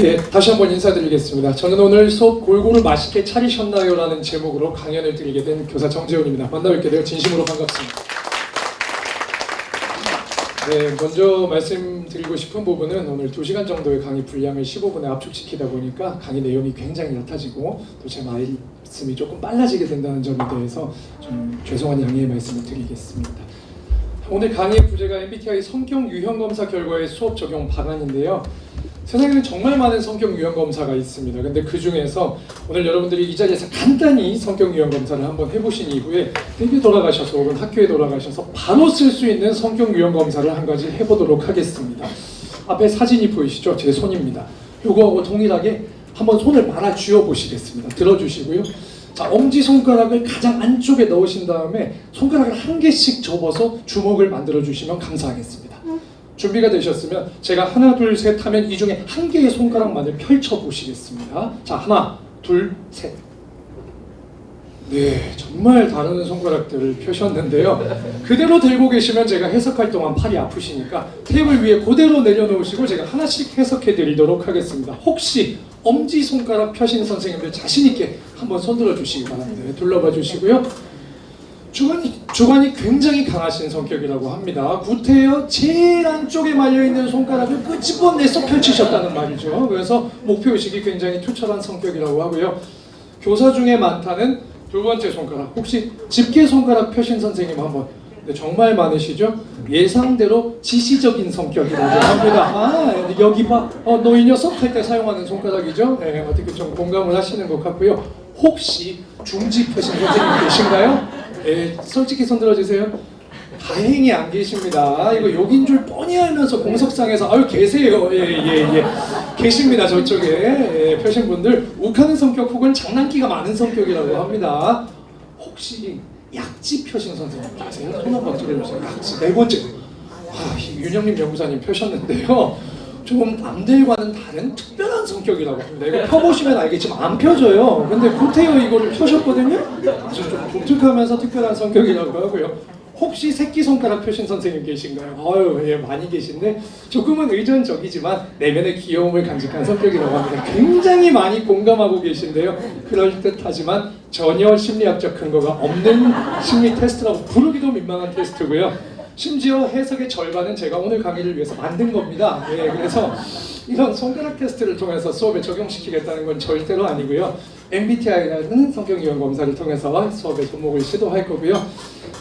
네, 다시 한번 인사드리겠습니다. 저는 오늘 수업 골고루 맛있게 차리셨나요? 라는 제목으로 강연을 드리게 된 교사 정재훈입니다. 만나뵙게 되어 진심으로 반갑습니다. 네, 먼저 말씀드리고 싶은 부분은 오늘 2시간 정도의 강의 분량을 15분에 압축시키다 보니까 강의 내용이 굉장히 얕아지고 또 제 말씀이 조금 빨라지게 된다는 점에 대해서 좀 죄송한 양해의 말씀을 드리겠습니다. 오늘 강의의 부제가 MBTI 성격 유형 검사 결과의 수업 적용 방안인데요. 세상에는 정말 많은 성격 유형 검사가 있습니다. 근데 그 중에서 오늘 여러분들이 이 자리에서 간단히 성격 유형 검사를 한번 해보신 이후에 집에 돌아가셔서 혹은 학교에 돌아가셔서 바로 쓸 수 있는 성격 유형 검사를 한 가지 해보도록 하겠습니다. 앞에 사진이 보이시죠? 제 손입니다. 요거하고 동일하게 한번 손을 말아 쥐어 보시겠습니다. 들어주시고요. 자, 엄지손가락을 가장 안쪽에 넣으신 다음에 손가락을 한 개씩 접어서 주먹을 만들어 주시면 감사하겠습니다. 준비가 되셨으면 제가 하나 둘 셋 하면 이 중에 한 개의 손가락만을 펼쳐 보시겠습니다. 자, 하나 둘 셋. 네, 정말 다른 손가락들을 펴셨는데요. 그대로 들고 계시면 제가 해석할 동안 팔이 아프시니까 테이블 위에 그대로 내려놓으시고 제가 하나씩 해석해 드리도록 하겠습니다. 혹시 엄지손가락 펴신 선생님들 자신있게 한번 손들어 주시기 바랍니다. 네, 둘러봐 주시고요. 주관이 굉장히 강하신 성격이라고 합니다. 구태여 제일 안쪽에 말려있는 손가락을 끄집어내서 펼치셨다는 말이죠. 그래서 목표의식이 굉장히 투철한 성격이라고 하고요. 교사 중에 많다는 두 번째 손가락, 혹시 집게 손가락 펴신 선생님 한번. 네, 정말 많으시죠? 예상대로 지시적인 성격이라고 합니다. 아, 여기 봐. 너 이 녀석 할 때 사용하는 손가락이죠? 네, 어떻게 좀 공감을 하시는 것 같고요. 혹시 중지 펴신 선생님 계신가요? 예, 솔직히 손들어주세요. 다행히 안 계십니다. 이거 여긴 줄 뻔히 알면서 공석상에서 아유 계세요. 예. 계십니다. 저쪽에 펴신 분들 욱하는 성격 혹은 장난기가 많은 성격이라고 합니다. 혹시 약지 펴신 선생님 계세요? 손 한번 들어주세요. 약지 네 번째. 윤영림 연구사님 펴셨는데요. 좀 남들과는 다른 특별한 성격이라고 합니다. 이거 펴보시면 알겠지만 안 펴져요. 근데 구태여 이거를 펴셨거든요. 아주 좀 독특하면서 특별한 성격이라고 하고요. 혹시 새끼손가락 펴신 선생님 계신가요? 아유, 예, 많이 계신데 조금은 의존적이지만 내면의 귀여움을 간직한 성격이라고 합니다. 굉장히 많이 공감하고 계신데요. 그럴듯하지만 전혀 심리학적 근거가 없는 심리 테스트라고 부르기도 민망한 테스트고요. 심지어 해석의 절반은 제가 오늘 강의를 위해서 만든 겁니다. 예, 그래서 이런 손가락 테스트를 통해서 수업에 적용시키겠다는 건 절대로 아니고요. MBTI라는 성격 유형 검사를 통해서 수업의 접목을 시도할 거고요.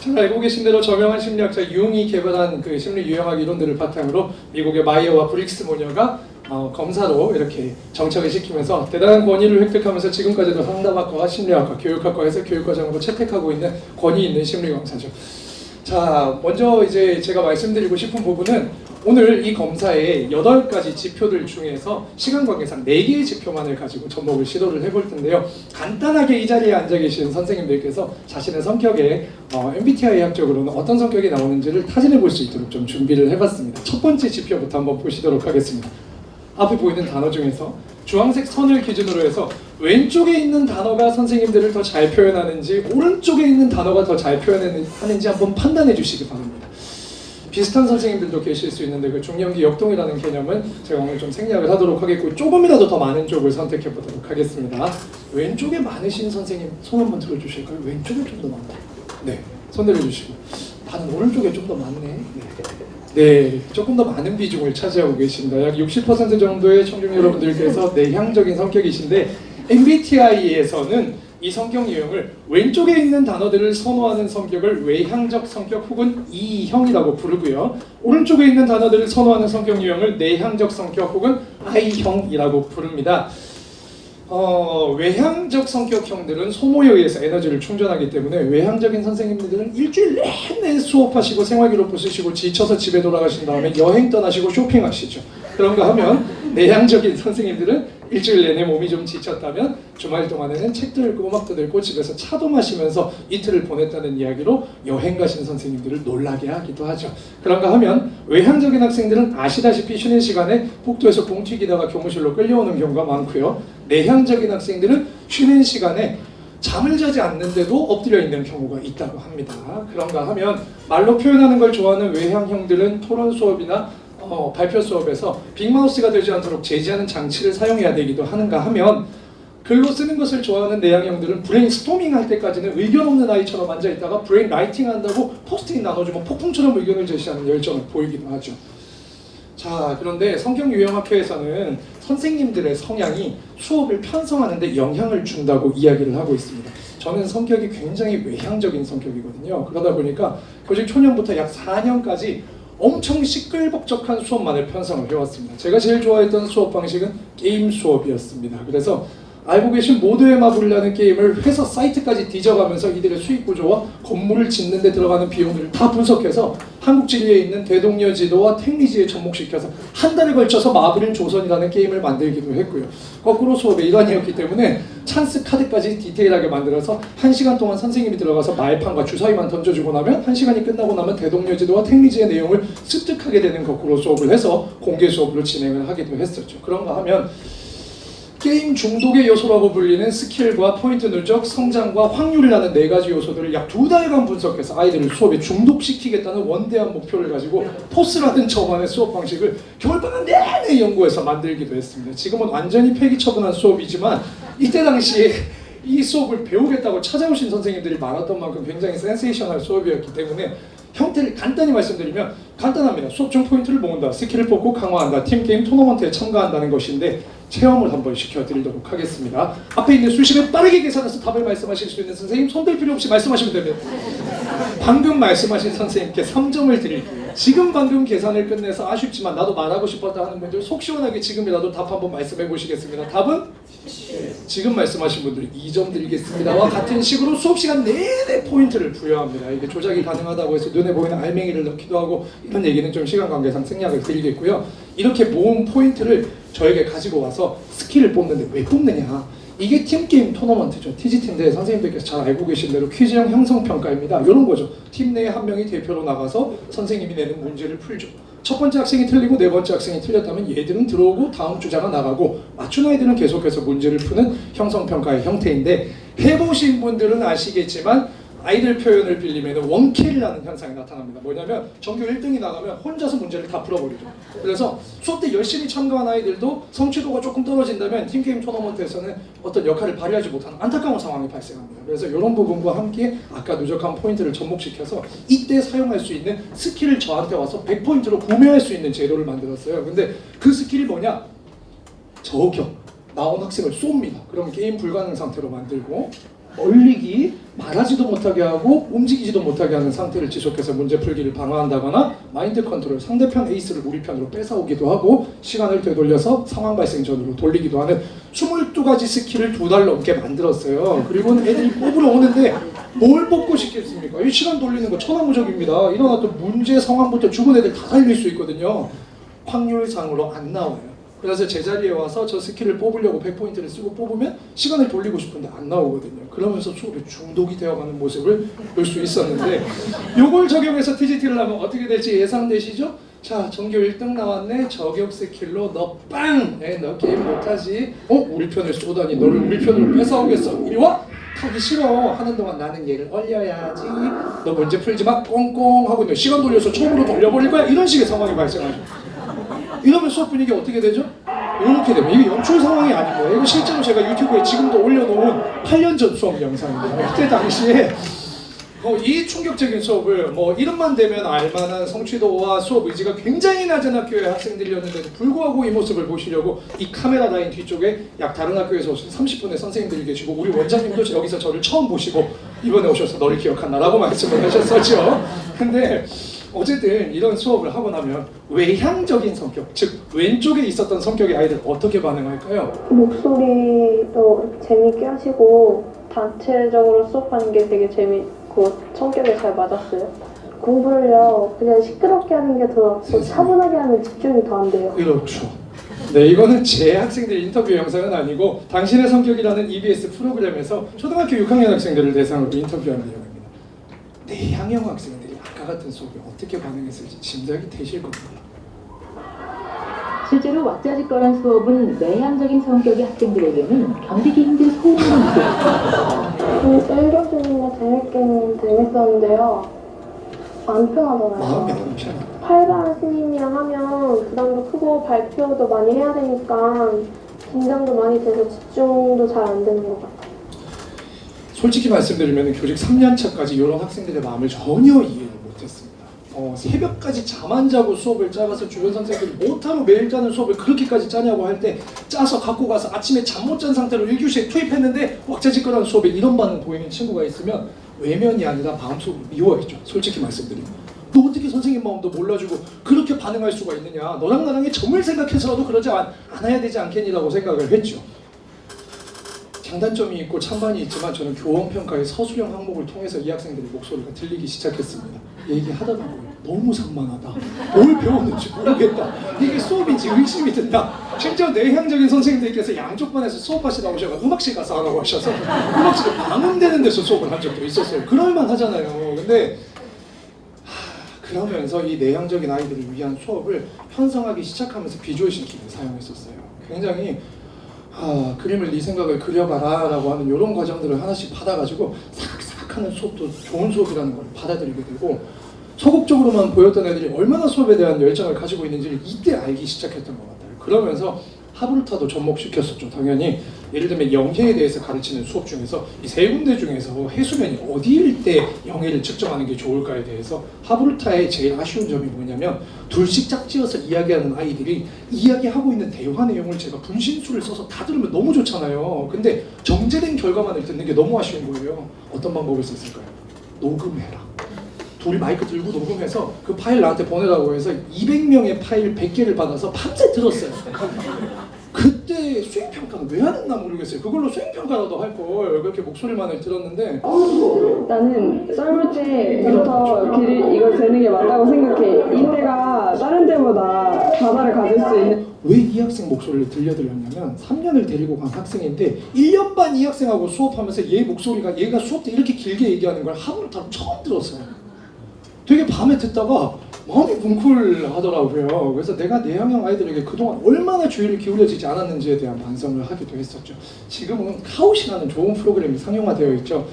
잘 알고 계신 대로 저명한 심리학자 융이 개발한 그 심리 유형학 이론들을 바탕으로 미국의 마이어와 브릭스 모녀가 검사로 이렇게 정착을 시키면서 대단한 권위를 획득하면서 지금까지도 상담학과, 심리학과, 교육학과에서 교육과정으로 채택하고 있는 권위 있는 심리 검사죠. 자, 먼저 이제 제가 말씀드리고 싶은 부분은 오늘 이 검사의 8가지 지표들 중에서 시간 관계상 4개의 지표만을 가지고 접목을 시도를 해볼 텐데요. 간단하게 이 자리에 앉아 계신 선생님들께서 자신의 성격에 MBTI 학적으로는 어떤 성격이 나오는지를 타진해 볼 수 있도록 좀 준비를 해봤습니다. 첫 번째 지표부터 한번 보시도록 하겠습니다. 앞에 보이는 단어 중에서 주황색 선을 기준으로 해서 왼쪽에 있는 단어가 선생님들을 더 잘 표현하는지 오른쪽에 있는 단어가 더 잘 표현하는지 한번 판단해 주시기 바랍니다. 비슷한 선생님들도 계실 수 있는데 그 중년기 역동이라는 개념은 제가 오늘 좀 생략을 하도록 하겠고 조금이라도 더 많은 쪽을 선택해 보도록 하겠습니다. 왼쪽에 많으신 선생님 손 한번 들어주실까요? 왼쪽에 좀 더 많아요. 네, 손 들어주시고 나는 오른쪽에 좀 더 많네. 네, 조금 더 많은 비중을 차지하고 계십니다. 약 60% 정도의 청중 여러분들께서 내향적인 성격이신데 MBTI에서는 이 성격 유형을 왼쪽에 있는 단어들을 선호하는 성격을 외향적 성격 혹은 E형이라고 부르고요. 오른쪽에 있는 단어들을 선호하는 성격 유형을 내향적 성격 혹은 I형이라고 부릅니다. 외향적 성격형들은 소모에 의해서 에너지를 충전하기 때문에 외향적인 선생님들은 일주일 내내 수업하시고 생활기록부 쓰시고 지쳐서 집에 돌아가신 다음에 여행 떠나시고 쇼핑하시죠. 그런가 하면 내향적인 선생님들은 일주일 내내 몸이 좀 지쳤다면 주말 동안에는 책도 읽고 음악도 듣고 집에서 차도 마시면서 이틀을 보냈다는 이야기로 여행 가신 선생님들을 놀라게 하기도 하죠. 그런가 하면 외향적인 학생들은 아시다시피 쉬는 시간에 복도에서 공 튀기다가 교무실로 끌려오는 경우가 많고요. 내향적인 학생들은 쉬는 시간에 잠을 자지 않는데도 엎드려 있는 경우가 있다고 합니다. 그런가 하면 말로 표현하는 걸 좋아하는 외향형들은 토론 수업이나 발표 수업에서 빅마우스가 되지 않도록 제지하는 장치를 사용해야 되기도 하는가 하면 글로 쓰는 것을 좋아하는 내향형들은 브레인스토밍 할 때까지는 의견 없는 아이처럼 앉아있다가 브레인 라이팅 한다고 포스트잇 나눠주면 폭풍처럼 의견을 제시하는 열정을 보이기도 하죠. 자, 그런데 성경유형학회에서는 선생님들의 성향이 수업을 편성하는데 영향을 준다고 이야기를 하고 있습니다. 저는 성격이 굉장히 외향적인 성격이거든요. 그러다 보니까 교직 초년부터 약 4년까지 엄청 시끌벅적한 수업만을 편성을 해왔습니다. 제가 제일 좋아했던 수업 방식은 게임 수업이었습니다. 그래서 알고 계신 모두의 마블이라는 게임을 회사 사이트까지 뒤져가면서 이들의 수익 구조와 건물을 짓는 데 들어가는 비용들을 다 분석해서 한국진리에 있는 대동여지도와 택리지에 접목시켜서 한 달에 걸쳐서 마블인 조선이라는 게임을 만들기도 했고요. 거꾸로 수업의 일환이었기 때문에 찬스 카드까지 디테일하게 만들어서 1시간 동안 선생님이 들어가서 말판과 주사위만 던져주고 나면 1시간이 끝나고 나면 대동여지도와 택리지의 내용을 습득하게 되는 거꾸로 수업을 해서 공개 수업으로 진행을 하기도 했었죠. 그런가 하면 게임 중독의 요소라고 불리는 스킬과 포인트 누적, 성장과 확률이라는 4가지 요소들을 약 2달간 분석해서 아이들을 수업에 중독시키겠다는 원대한 목표를 가지고 포스라는 저만의 수업 방식을 겨울방학 내내 연구해서 만들기도 했습니다. 지금은 완전히 폐기처분한 수업이지만 이때 당시에 이 수업을 배우겠다고 찾아오신 선생님들이 많았던 만큼 굉장히 센세이셔널 수업이었기 때문에 형태를 간단히 말씀드리면 간단합니다. 수업 중 포인트를 모은다, 스킬을 뽑고 강화한다, 팀게임 토너먼트에 참가한다는 것인데 체험을 한번 시켜드리도록 하겠습니다. 앞에 있는 수식을 빠르게 계산해서 답을 말씀하실 수 있는 선생님 손댈 필요 없이 말씀하시면 됩니다. 방금 말씀하신 선생님께 3점을 드릴게요. 지금 방금 계산을 끝내서 아쉽지만 나도 말하고 싶었다 하는 분들 속 시원하게 지금이라도 답 한번 말씀해 보시겠습니다. 답은? 지금 말씀하신 분들 2점 드리겠습니다와 같은 식으로 수업 시간 내내 포인트를 부여합니다. 이게 조작이 가능하다고 해서 눈에 보이는 알맹이를 넣기도 하고 이런 얘기는 좀 시간 관계상 생략을 드리겠고요. 이렇게 모은 포인트를 저에게 가지고 와서 스킬을 뽑는데 왜 뽑느냐? 이게 팀게임 토너먼트죠. TGT인데 선생님들께서 잘 알고 계신 대로 퀴즈형 형성평가입니다. 이런 거죠. 팀 내에 한 명이 대표로 나가서 선생님이 내는 문제를 풀죠. 첫 번째 학생이 틀리고 네 번째 학생이 틀렸다면 얘들은 들어오고 다음 주자가 나가고 맞춘 아이들은 계속해서 문제를 푸는 형성평가의 형태인데 해보신 분들은 아시겠지만 아이들 표현을 빌리면 원킬이라는 현상이 나타납니다. 뭐냐면 전교 1등이 나가면 혼자서 문제를 다 풀어버리죠. 그래서 수업 때 열심히 참가한 아이들도 성취도가 조금 떨어진다면 팀게임 토너먼트에서는 어떤 역할을 발휘하지 못하는 안타까운 상황이 발생합니다. 그래서 이런 부분과 함께 아까 누적한 포인트를 접목시켜서 이때 사용할 수 있는 스킬을 저한테 와서 100포인트로 구매할 수 있는 제도를 만들었어요. 근데 그 스킬이 뭐냐? 저격, 나온 학생을 쏩니다. 그럼 게임 불가능 상태로 만들고 얼리기, 말하지도 못하게 하고 움직이지도 못하게 하는 상태를 지속해서 문제 풀기를 방어한다거나 마인드 컨트롤, 상대편 에이스를 우리 편으로 뺏어오기도 하고 시간을 되돌려서 상황 발생 전으로 돌리기도 하는 22가지 스킬을 2달 넘게 만들었어요. 그리고 애들이 뽑으러 오는데 뭘 뽑고 싶겠습니까? 이 시간 돌리는 거 천하무적입니다. 일어났던 문제 상황부터 죽은 애들 다 살릴 수 있거든요. 확률상으로 안 나와요. 그래서 제자리에 와서 저 스킬을 뽑으려고 100포인트를 쓰고 뽑으면 시간을 돌리고 싶은데 안 나오거든요. 그러면서 수업에 중독이 되어가는 모습을 볼 수 있었는데 요걸 적용해서 TGT를 하면 어떻게 될지 예상되시죠? 자, 전교 1등 나왔네. 저격 스킬로 너 빵! 너 게임 못하지? 우리 편을 쏘다니 너를 우리 편으로 뺏어오겠어. 이리 와! 하기 싫어. 하는 동안 나는 얘를 얼려야지. 너 문제 풀지 마. 꽁꽁 하고 시간 돌려서 처음으로 돌려버릴 거야. 이런 식의 상황이 발생하죠. 이러면 수업 분위기 어떻게 되죠? 이렇게 되면 이게 연출 상황이 아닌 거예요. 이거 실제로 제가 유튜브에 지금도 올려놓은 8년 전 수업 영상입니다. 그때 당시에 이 충격적인 수업을 이름만 대면 알만한 성취도와 수업 의지가 굉장히 낮은 학교의 학생들이었는데도 불구하고 이 모습을 보시려고 이 카메라 라인 뒤쪽에 약 다른 학교에서 오신 30분의 선생님들이 계시고 우리 원장님도 여기서 저를 처음 보시고 이번에 오셔서 너를 기억한다라고 말씀을 하셨었죠. 근데 어쨌든 이런 수업을 하고 나면 외향적인 성격, 즉 왼쪽에 있었던 성격의 아이들 어떻게 반응할까요? 목소리도 재밌게 하시고 단체적으로 수업하는 게 되게 재밌고 성격에 잘 맞았어요. 공부를요 그냥 시끄럽게 하는 게 더 차분하게 하면 집중이 더 안 돼요. 그렇죠. 네, 이거는 제 학생들 인터뷰 영상은 아니고 당신의 성격이라는 EBS 프로그램에서 초등학교 6학년 학생들을 대상으로 인터뷰한 내용입니다. 내향형 학생들이 아까 같은 수업에 어떻게 반응했을지 짐작이 되실 겁니다. 실제로 왁자지껄한 수업은 내향적인 성격의 학생들에게는 견디기 힘든 소음이 있습니다. 읽어주는 거 재밌기는 재밌었는데요. 안 편하잖아요. 마음이 안 편해. 활발한 신입이랑 하면 부담도 크고 발표도 많이 해야 되니까 긴장도 많이 돼서 집중도 잘 안 되는 것 같아요. 솔직히 말씀드리면 교직 3년 차까지 이런 학생들의 마음을 전혀 이해를 못했습니다. 새벽까지 잠 안 자고 수업을 짜가서 주변 선생님들이 못하러 매일 짜는 수업을 그렇게까지 짜냐고 할 때 짜서 갖고 가서 아침에 잠 못 잔 상태로 1교시에 투입했는데 왁자지껄한 수업에 이런 반응 보이는 친구가 있으면 외면이 아니라 마음속으로 미워했죠. 솔직히 말씀드리면. 너 어떻게 선생님 마음도 몰라주고 그렇게 반응할 수가 있느냐. 너랑 나랑의 점을 생각해서라도 그러지 않아야 되지 않겠니라고 생각을 했죠. 장단점이 있고 찬반이 있지만 저는 교원평가의 서술형 항목을 통해서 이 학생들의 목소리가 들리기 시작했습니다. 얘기하다 보면 너무 산만하다. 뭘 배웠는지 모르겠다. 이게 수업인지 의심이 든다. 심지어 내향적인 선생님들께서 양쪽 반에서 수업하시다 오셔서 음악실 가서 하라고 하셔서 음악실에 방음되는 데서 수업을 한 적도 있었어요. 그럴만 하잖아요. 근데 그러면서 이 내향적인 아이들을 위한 수업을 편성하기 시작하면서 비주얼 싱킹을 사용했었어요. 굉장히 그림을 네 생각을 그려봐라 라고 하는 이런 과정들을 하나씩 받아가지고 사각사각 하는 수업도 좋은 수업이라는 걸 받아들이게 되고 소극적으로만 보였던 애들이 얼마나 수업에 대한 열정을 가지고 있는지를 이때 알기 시작했던 것 같아요. 그러면서 하브루타도 접목시켰었죠. 당연히 예를 들면 영해에 대해서 가르치는 수업 중에서 이 세 군데 중에서 해수면이 어디일 때 영해를 측정하는 게 좋을까에 대해서 하브루타의 제일 아쉬운 점이 뭐냐면 둘씩 짝지어서 이야기하는 아이들이 이야기하고 있는 대화 내용을 제가 분신술을 써서 다 들으면 너무 좋잖아요. 근데 정제된 결과만을 듣는 게 너무 아쉬운 거예요. 어떤 방법을 썼을까요? 녹음해라. 둘이 마이크 들고 녹음해서 그 파일 나한테 보내라고 해서 200명의 파일 100개를 받아서 밤새 들었어요. 그때 수행평가는 왜 안 했나 모르겠어요. 그걸로 수행평가라도 할걸. 그렇게 목소리만을 들었는데 나는 썰물 때부터 길이 이거 되는 게 맞다고 생각해. 이때가 다른 때보다 바다를 가질 수 있는. 왜 이 학생 목소리를 들려드렸냐면 3년을 데리고 간 학생인데 1년 반 이 학생하고 수업하면서 얘 목소리가 얘가 수업 때 이렇게 길게 얘기하는 걸 하루타로 처음 들었어요. 되게 밤에 듣다가 마음이 뭉클하더라고요. 그래서 내가 내향형 아이들에게 그동안 얼마나 주의를 기울여지지 않았는지에 대한 반성을 하기도 했었죠. 지금은 카우시라는 좋은 프로그램이 상용화되어 있죠.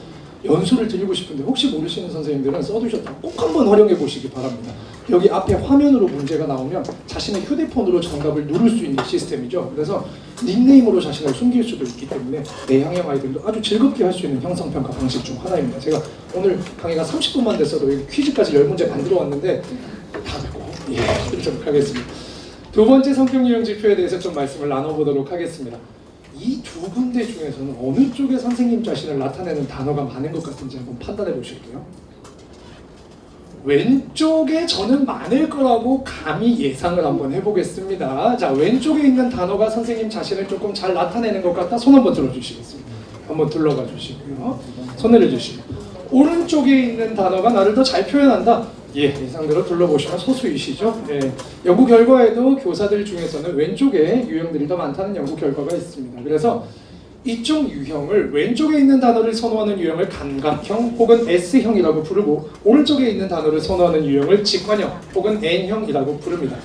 연수를 드리고 싶은데 혹시 모르시는 선생님들은 써두셨다가 꼭 한번 활용해 보시기 바랍니다. 여기 앞에 화면으로 문제가 나오면 자신의 휴대폰으로 정답을 누를 수 있는 시스템이죠. 그래서 닉네임으로 자신을 숨길 수도 있기 때문에 내향형 아이들도 아주 즐겁게 할 수 있는 형성평가 방식 중 하나입니다. 제가 오늘 강의가 30분만 됐어도 여기 퀴즈까지 10문제 만들어 왔는데 다 됐고 드리도록 하겠습니다. 두 번째 성격 유형 지표에 대해서 좀 말씀을 나눠보도록 하겠습니다. 이 두 군데 중에서는 어느 쪽에 선생님 자신을 나타내는 단어가 많은 것 같은지 한번 판단해 보실게요. 왼쪽에 저는 많을 거라고 감히 예상을 한번 해보겠습니다. 자, 왼쪽에 있는 단어가 선생님 자신을 조금 잘 나타내는 것 같다. 손 한번 들어주시겠습니다. 한번 둘러봐 주시고요. 손 내려주시고. 오른쪽에 있는 단어가 나를 더 잘 표현한다. 예상대로 둘러보시면 소수이시죠. 연구 결과에도 교사들 중에서는 왼쪽에 유형들이 더 많다는 연구 결과가 있습니다. 그래서 이쪽 유형을 왼쪽에 있는 단어를 선호하는 유형을 감각형 혹은 S형이라고 부르고 오른쪽에 있는 단어를 선호하는 유형을 직관형 혹은 N형이라고 부릅니다.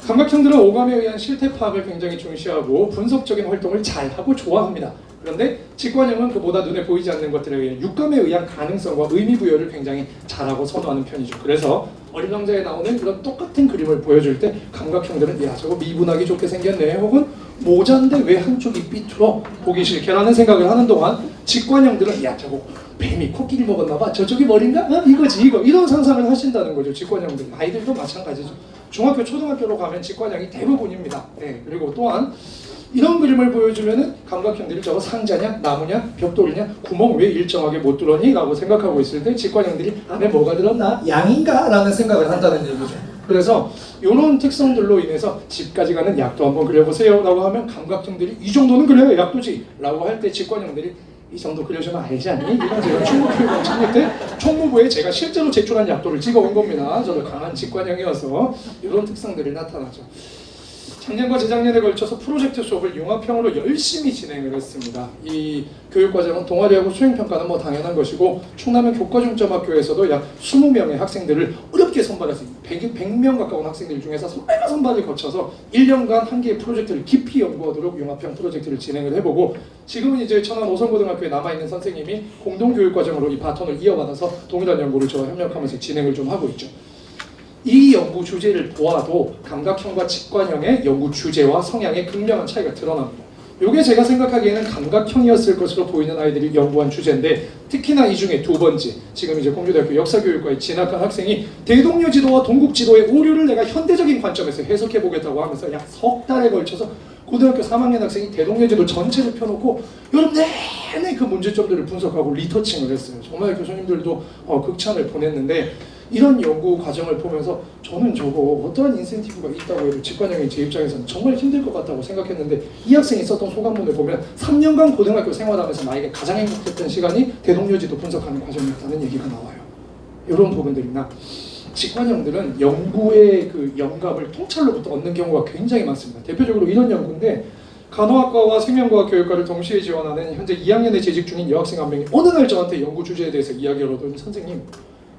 감각형들은 오감에 의한 실태 파악을 굉장히 중시하고 분석적인 활동을 잘하고 좋아합니다. 그런데 직관형은 그보다 눈에 보이지 않는 것들에 의한 육감에 의한 가능성과 의미 부여를 굉장히 잘하고 선호하는 편이죠. 그래서 어린왕자에 나오는 그런 똑같은 그림을 보여줄 때 감각형들은 야 저거 미분하기 좋게 생겼네 혹은 모자인데 왜 한쪽이 삐뚤어 보기 싫게라는 생각을 하는 동안 직관형들은 야 저거 뱀이 코끼리 먹었나 봐 저쪽이 머리인가? 이거지 이거 이런 상상을 하신다는 거죠. 직관형들 아이들도 마찬가지죠. 중학교 초등학교로 가면 직관형이 대부분입니다. 그리고 또한 이런 그림을 보여주면은 감각형들이 저거 상자냐, 나무냐, 벽돌이냐, 구멍 왜 일정하게 못 뚫었니? 라고 생각하고 있을 때 직관형들이 안에 뭐가 들었나? 양인가? 라는 생각을 한다는 얘기죠. 그래서 이런 특성들로 인해서 집까지 가는 약도 한번 그려보세요 라고 하면 감각형들이 이 정도는 그려야 약도지 라고 할 때 직관형들이 이 정도 그려주면 알지 않니? 이건 제가 충무교육원 창립 때 총무부에 제가 실제로 제출한 약도를 찍어온 겁니다. 저도 강한 직관형이어서 이런 특성들이 나타나죠. 작년과 재작년에 걸쳐서 프로젝트 수업을 융합형으로 열심히 진행을 했습니다. 이 교육과정은 동아리하고 수행평가는 뭐 당연한 것이고 충남은 교과중점학교에서도 약 20명의 학생들을 어렵게 선발해서 100명 가까운 학생들 중에서 선발과 선발을 거쳐서 1년간 한 개의 프로젝트를 깊이 연구하도록 융합형 프로젝트를 진행을 해보고 지금은 이제 천안 오성고등학교에 남아있는 선생님이 공동교육과정으로 이 바톤을 이어받아서 동일한 연구를 저와 협력하면서 진행을 좀 하고 있죠. 이 연구 연구 주제를 보아도 감각형과 직관형의 연구 주제와 성향의 극명한 차이가 드러납니다. 이게 제가 생각하기에는 감각형이었을 것으로 보이는 아이들이 연구한 주제인데, 특히나 이 중에 두 번째, 지금 이제 공주대학교 역사교육과에 진학한 학생이 대동여 지도와 동국 지도의 오류를 내가 현대적인 관점에서 해석해 보겠다고 하면서 약 석 달에 걸쳐서 고등학교 3학년 학생이 대동여 지도 전체를 펴놓고 여름 내내 그 문제점들을 분석하고 리터칭을 했어요. 정말 교수님들도 극찬을 보냈는데, 이런 연구 과정을 보면서 저는 저거 어떠한 인센티브가 있다고 해도 직관형인 제 입장에서는 정말 힘들 것 같다고 생각했는데, 이 학생이 썼던 소감문을 보면 3년간 고등학교 생활하면서 나에게 가장 행복했던 시간이 대동여지도 분석하는 과정이었다는 얘기가 나와요. 이런 부분들이나 직관형들은 연구의 그 영감을 통찰로부터 얻는 경우가 굉장히 많습니다. 대표적으로 이런 연구인데, 간호학과와 생명과학 교육과를 동시에 지원하는 현재 2학년에 재직 중인 여학생 한 명이 어느 날 저한테 연구 주제에 대해서 이야기를 하더니, 선생님,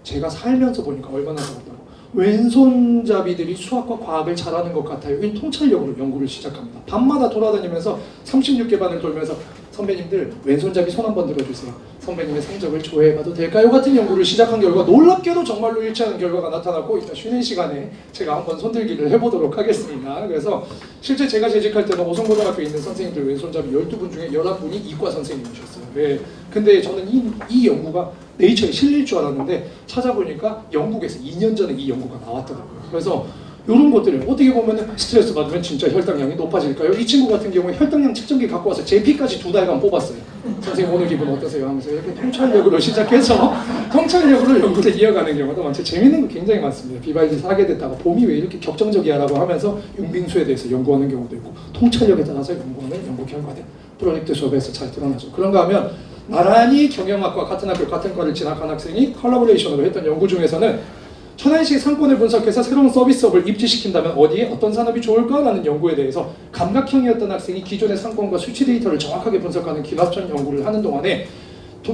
제가 살면서 보니까 얼마나 좋았다고. 왼손잡이들이 수학과 과학을 잘하는 것 같아요. 이 통찰력으로 연구를 시작합니다. 밤마다 돌아다니면서 36개 반을 돌면서, 선배님들 왼손잡이 손 한번 들어주세요. 선배님의 성적을 조회해봐도 될까요? 같은 연구를 시작한 결과 놀랍게도 정말로 일치하는 결과가 나타났고, 이따 쉬는 시간에 제가 한번 손들기를 해보도록 하겠습니다. 그래서 실제 제가 재직할 때는 오송고등학교에 있는 선생님들 왼손잡이 12분 중에 11분이 이과 선생님이셨어요. 네. 근데 저는 이 연구가 네이처에 실릴 줄 알았는데 찾아보니까 영국에서 2년 전에 이 연구가 나왔더라고요. 그래서 이런 것들을 어떻게 보면 스트레스 받으면 진짜 혈당량이 높아질까요? 이 친구 같은 경우에 혈당량 측정기 갖고 와서 JP까지 2달간 뽑았어요. 선생님 오늘 기분 어떠세요? 하면서 이렇게 통찰력으로 시작해서 통찰력으로 연구를 이어가는 경우도 많죠. 재밌는 거 굉장히 많습니다. 비발디 사게 됐다가 봄이 왜 이렇게 격정적이야라고 하면서 융빙수에 대해서 연구하는 경우도 있고, 통찰력에 따라서 연구하는 연구 결과들 프로젝트 수업에서 잘 드러나죠. 그런가 하면 나란히 경영학과 같은 학교 같은 과를 진학한 학생이 컬래버레이션으로 했던 연구 중에서는 천안시 상권을 분석해서 새로운 서비스업을 입지시킨다면 어디에 어떤 산업이 좋을까라는 연구에 대해서 감각형이었던 학생이 기존의 상권과 수치 데이터를 정확하게 분석하는 기납전 연구를 하는 동안에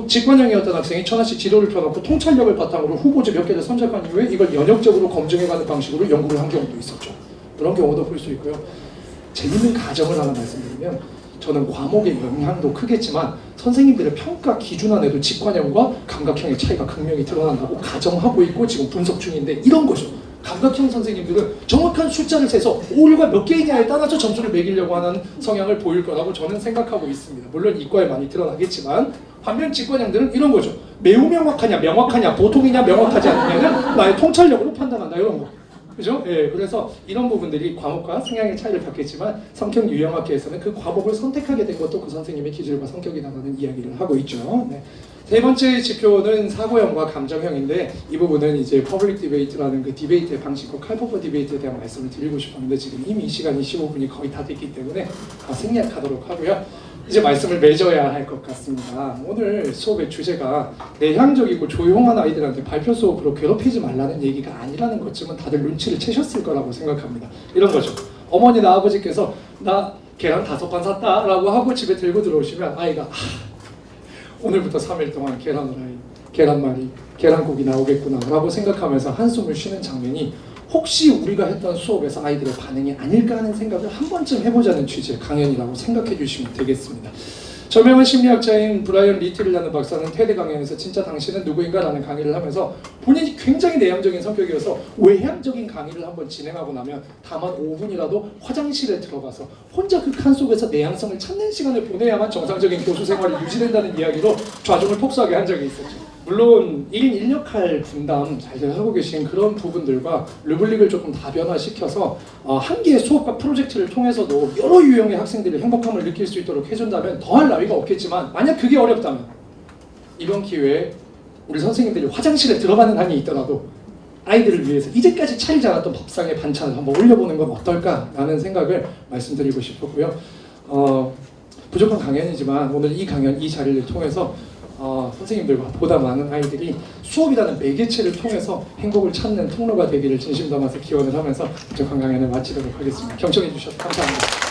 직관형이었던 학생이 천안시 지도를 펴놓고 통찰력을 바탕으로 후보지 몇 개를 선정한 이후에 이걸 연역적으로 검증해가는 방식으로 연구를 한 경우도 있었죠. 그런 경우도 볼 수 있고요. 재밌는 가정을 하나 말씀드리면, 저는 과목의 영향도 크겠지만 선생님들의 평가 기준 안에도 직관형과 감각형의 차이가 극명히 드러난다고 가정하고 있고 지금 분석 중인데, 이런 거죠. 감각형 선생님들은 정확한 숫자를 세서 오류가 몇 개이냐에 따라서 점수를 매기려고 하는 성향을 보일 거라고 저는 생각하고 있습니다. 물론 이과에 많이 드러나겠지만, 반면 직관형들은 이런 거죠. 매우 명확하냐, 명확하냐, 보통이냐, 명확하지 않느냐는 나의 통찰력으로 판단한다, 이런 거. 그죠? 예, 그래서 이런 부분들이 과목과 성향의 차이를 받겠지만, 성격 유형학계에서는 그 과목을 선택하게 된 것도 그 선생님의 기질과 성격이라는 이야기를 하고 있죠. 네. 세 번째 지표는 사고형과 감정형인데, 이 부분은 이제 퍼블릭 디베이트라는 그 디베이트의 방식과 칼포퍼 디베이트에 대한 말씀을 드리고 싶었는데, 지금 이미 이 시간이 15분이 거의 다 됐기 때문에 생략하도록 하고요. 이제 말씀을 맺어야 할 것 같습니다. 오늘 수업의 주제가 내향적이고 조용한 아이들한테 발표 수업으로 괴롭히지 말라는 얘기가 아니라는 것쯤은 다들 눈치를 채셨을 거라고 생각합니다. 이런 거죠. 어머니나 아버지께서 나 계란 5판 샀다 라고 하고 집에 들고 들어오시면 아이가 오늘부터 3일 동안 계란후라이, 계란말이, 계란국이 나오겠구나 라고 생각하면서 한숨을 쉬는 장면이 혹시 우리가 했던 수업에서 아이들의 반응이 아닐까 하는 생각을 한 번쯤 해보자는 취지의 강연이라고 생각해 주시면 되겠습니다. 저명한 심리학자인 브라이언 리틀이라는 박사는 테드 강연에서 진짜 당신은 누구인가 라는 강의를 하면서 본인이 굉장히 내향적인 성격이어서 외향적인 강의를 한번 진행하고 나면 다만 5분이라도 화장실에 들어가서 혼자 그 칸 속에서 내향성을 찾는 시간을 보내야만 정상적인 교수 생활이 유지된다는 이야기로 좌중을 폭소하게 한 적이 있었죠. 물론 1인 1역할 분담 잘들 하고 계신 그런 부분들과 르블릭을 조금 다변화시켜서 한 개의 수업과 프로젝트를 통해서도 여러 유형의 학생들이 행복함을 느낄 수 있도록 해준다면 더할 나위가 없겠지만, 만약 그게 어렵다면 이번 기회에 우리 선생님들이 화장실에 들어가는 한이 있더라도 아이들을 위해서 이제까지 차리지 않았던 밥상의 반찬을 한번 올려보는 건 어떨까라는 생각을 말씀드리고 싶었고요. 부족한 강연이지만 오늘 이 강연, 이 자리를 통해서 선생님들과 보다 많은 아이들이 수업이라는 매개체를 통해서 행복을 찾는 통로가 되기를 진심 담아서 기원을 하면서 부족한 강연을 마치도록 하겠습니다. 경청해 주셔서 감사합니다.